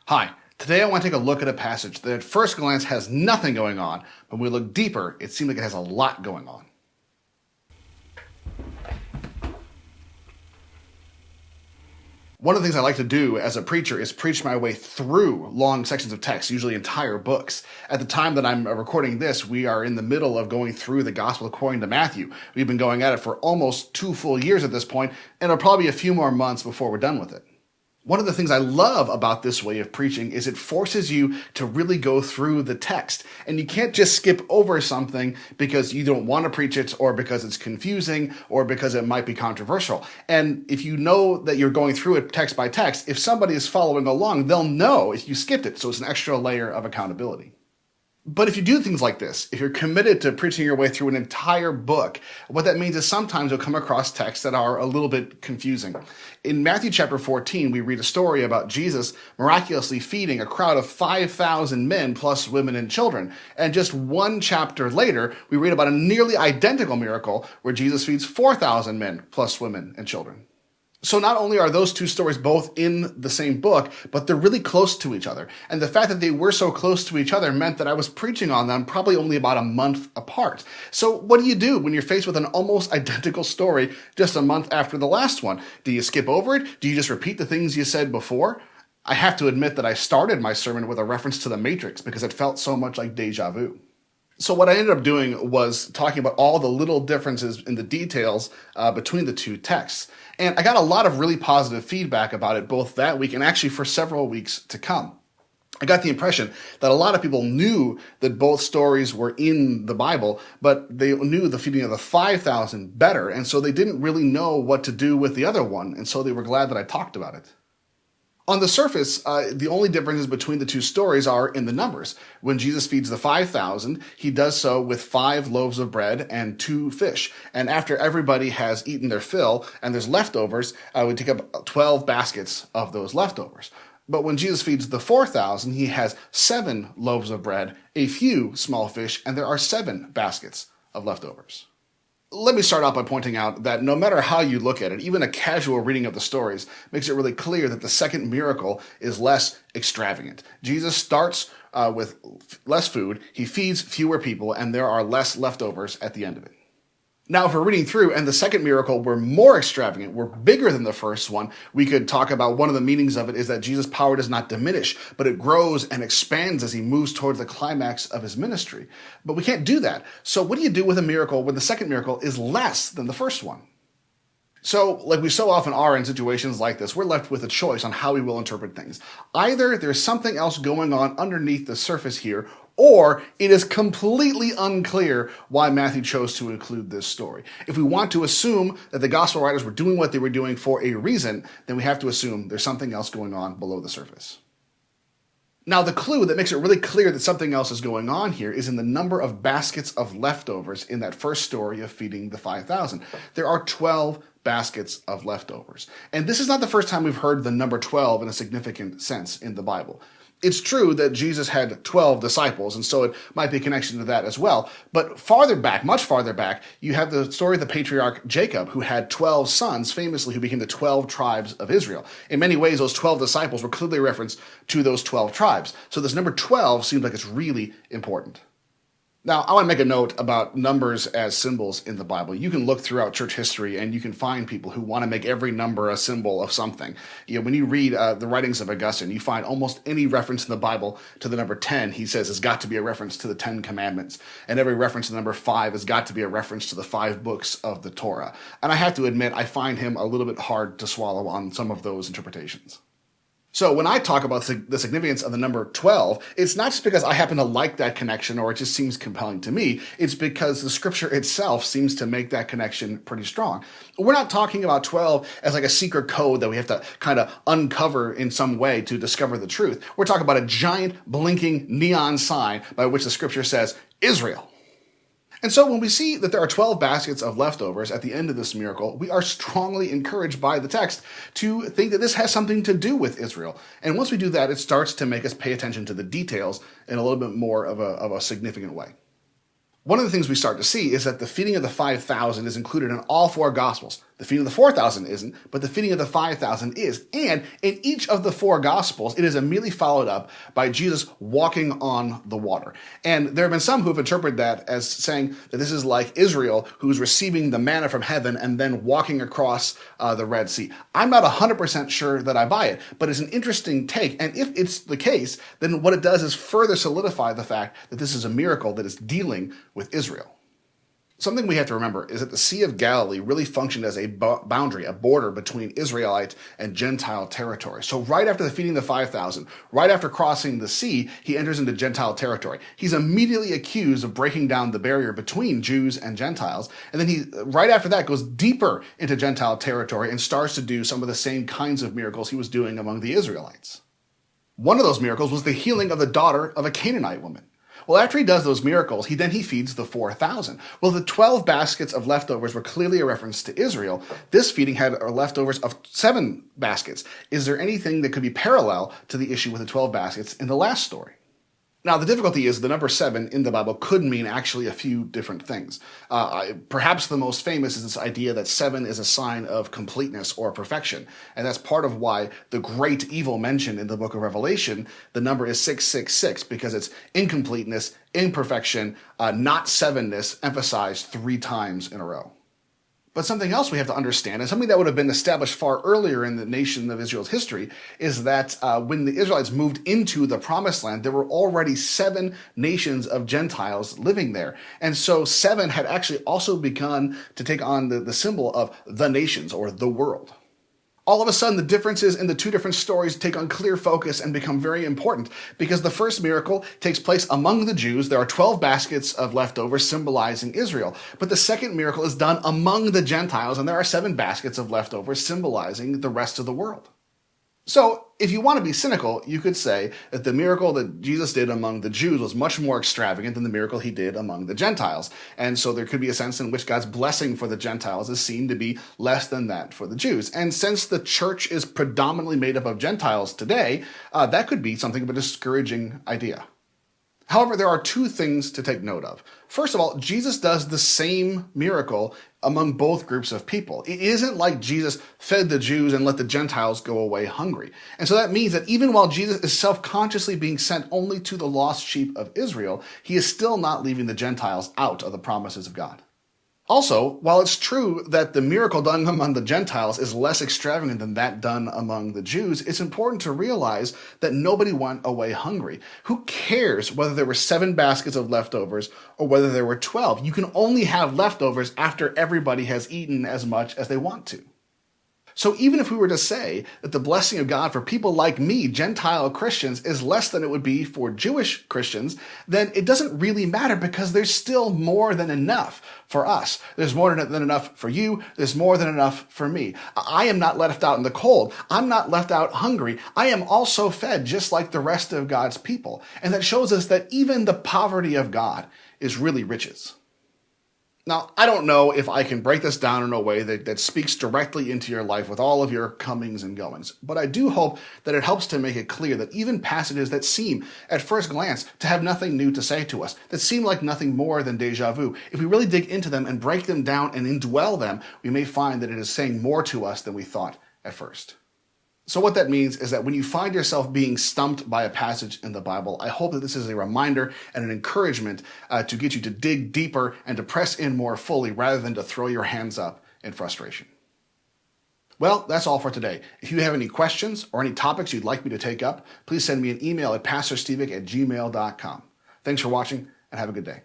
Hi, today I want to take a look at a passage that at first glance has nothing going on, but when we look deeper, it seems like it has a lot going on. One of the things I like to do as a preacher is preach my way through long sections of text, usually entire books. At the time that I'm recording this, we are in the middle of going through the Gospel according to Matthew. We've been going at it for almost 2 full years at this point, and it'll probably be a few more months before we're done with it. One of the things I love about this way of preaching is it forces you to really go through the text. And you can't just skip over something because you don't want to preach it or because it's confusing or because it might be controversial. And if you know that you're going through it text by text, if somebody is following along, they'll know if you skipped it. So it's an extra layer of accountability. But if you do things like this, if you're committed to preaching your way through an entire book, what that means is sometimes you'll come across texts that are a little bit confusing. In Matthew chapter 14, we read a story about Jesus miraculously feeding a crowd of 5,000 men plus women and children. And just one chapter later, we read about a nearly identical miracle where Jesus feeds 4,000 men plus women and children. So not only are those two stories both in the same book, but they're really close to each other. And the fact that they were so close to each other meant that I was preaching on them probably only about a month apart. So what do you do when you're faced with an almost identical story just a month after the last one? Do you skip over it? Do you just repeat the things you said before? I have to admit that I started my sermon with a reference to The Matrix because it felt so much like deja vu. So what I ended up doing was talking about all the little differences in the details between the two texts. And I got a lot of really positive feedback about it both that week and actually for several weeks to come. I got the impression that a lot of people knew that both stories were in the Bible, but they knew the feeding of the 5,000 better, and so they didn't really know what to do with the other one, and so they were glad that I talked about it. On the surface, the only differences between the two stories are in the numbers. When Jesus feeds the 5,000, he does so with 5 loaves of bread and 2 fish. And after everybody has eaten their fill and there's leftovers, we take up 12 baskets of those leftovers. But when Jesus feeds the 4,000, he has 7 loaves of bread, a few small fish, and there are 7 baskets of leftovers. Let me start out by pointing out that no matter how you look at it, even a casual reading of the stories makes it really clear that the second miracle is less extravagant. Jesus starts with less food, he feeds fewer people, and there are less leftovers at the end of it. Now, if we're reading through and the second miracle were more extravagant, were bigger than the first one, we could talk about one of the meanings of it is that Jesus' power does not diminish, but it grows and expands as he moves towards the climax of his ministry. But we can't do that. So what do you do with a miracle when the second miracle is less than the first one? So, like we so often are in situations like this, we're left with a choice on how we will interpret things. Either there's something else going on underneath the surface here, or it is completely unclear why Matthew chose to include this story. If we want to assume that the gospel writers were doing what they were doing for a reason, then we have to assume there's something else going on below the surface. Now, the clue that makes it really clear that something else is going on here is in the number of baskets of leftovers in that first story of feeding the 5,000. There are 12 baskets of leftovers. And this is not the first time we've heard the number 12 in a significant sense in the Bible. It's true that Jesus had 12 disciples, and so it might be a connection to that as well. But farther back, much farther back, you have the story of the patriarch Jacob, who had 12 sons, famously, who became the 12 tribes of Israel. In many ways, those 12 disciples were clearly a reference to those 12 tribes. So this number 12 seems like it's really important. Now, I want to make a note about numbers as symbols in the Bible. You can look throughout church history and you can find people who want to make every number a symbol of something. When you read the writings of Augustine, you find almost any reference in the Bible to the number 10, he says, has got to be a reference to the 10 Commandments. And every reference to the number 5 has got to be a reference to the 5 books of the Torah. And I have to admit, I find him a little bit hard to swallow on some of those interpretations. So when I talk about the significance of the number 12, it's not just because I happen to like that connection or it just seems compelling to me. It's because the scripture itself seems to make that connection pretty strong. We're not talking about 12 as like a secret code that we have to kind of uncover in some way to discover the truth. We're talking about a giant blinking neon sign by which the scripture says, Israel. And so when we see that there are 12 baskets of leftovers at the end of this miracle, we are strongly encouraged by the text to think that this has something to do with Israel. And once we do that, it starts to make us pay attention to the details in a little bit more of a significant way. One of the things we start to see is that the feeding of the 5,000 is included in all 4 Gospels. The feeding of the 4,000 isn't, but the feeding of the 5,000 is. And in each of the four Gospels, it is immediately followed up by Jesus walking on the water. And there have been some who have interpreted that as saying that this is like Israel, who's receiving the manna from heaven and then walking across the Red Sea. I'm not 100% sure that I buy it, but it's an interesting take. And if it's the case, then what it does is further solidify the fact that this is a miracle that is dealing with Israel. Something we have to remember is that the Sea of Galilee really functioned as a boundary, a border between Israelite and Gentile territory. So right after the feeding of the 5,000, right after crossing the sea, he enters into Gentile territory. He's immediately accused of breaking down the barrier between Jews and Gentiles. And then he, right after that, goes deeper into Gentile territory and starts to do some of the same kinds of miracles he was doing among the Israelites. One of those miracles was the healing of the daughter of a Canaanite woman. Well, after he does those miracles, he feeds the 4,000. Well, the 12 baskets of leftovers were clearly a reference to Israel. This feeding had leftovers of 7 baskets. Is there anything that could be parallel to the issue with the 12 baskets in the last story? Now, the difficulty is the number 7 in the Bible could mean actually a few different things. Perhaps the most famous is this idea that 7 is a sign of completeness or perfection. And that's part of why the great evil mentioned in the book of Revelation, the number is 666, because it's incompleteness, imperfection, not sevenness, emphasized 3 times in a row. But something else we have to understand, and something that would have been established far earlier in the nation of Israel's history, is that when the Israelites moved into the Promised Land, there were already 7 nations of Gentiles living there. And so 7 had actually also begun to take on the symbol of the nations or the world. All of a sudden, the differences in the 2 different stories take on clear focus and become very important, because the first miracle takes place among the Jews. There are 12 baskets of leftovers symbolizing Israel. But the second miracle is done among the Gentiles, and there are 7 baskets of leftovers symbolizing the rest of the world. So, if you want to be cynical, you could say that the miracle that Jesus did among the Jews was much more extravagant than the miracle he did among the Gentiles. And so there could be a sense in which God's blessing for the Gentiles is seen to be less than that for the Jews. And since the church is predominantly made up of Gentiles today, that could be something of a discouraging idea. However, there are 2 things to take note of. First of all, Jesus does the same miracle among both groups of people. It isn't like Jesus fed the Jews and let the Gentiles go away hungry. And so that means that even while Jesus is self-consciously being sent only to the lost sheep of Israel, he is still not leaving the Gentiles out of the promises of God. Also, while it's true that the miracle done among the Gentiles is less extravagant than that done among the Jews, it's important to realize that nobody went away hungry. Who cares whether there were 7 baskets of leftovers or whether there were 12? You can only have leftovers after everybody has eaten as much as they want to. So even if we were to say that the blessing of God for people like me, Gentile Christians, is less than it would be for Jewish Christians, then it doesn't really matter, because there's still more than enough for us. There's more than enough for you. There's more than enough for me. I am not left out in the cold. I'm not left out hungry. I am also fed just like the rest of God's people. And that shows us that even the poverty of God is really riches. Now, I don't know if I can break this down in a way that speaks directly into your life with all of your comings and goings, but I do hope that it helps to make it clear that even passages that seem, at first glance, to have nothing new to say to us, that seem like nothing more than deja vu, if we really dig into them and break them down and indwell them, we may find that it is saying more to us than we thought at first. So what that means is that when you find yourself being stumped by a passage in the Bible, I hope that this is a reminder and an encouragement to get you to dig deeper and to press in more fully rather than to throw your hands up in frustration. Well, that's all for today. If you have any questions or any topics you'd like me to take up, please send me an email at pastorstevik@gmail.com. Thanks for watching, and have a good day.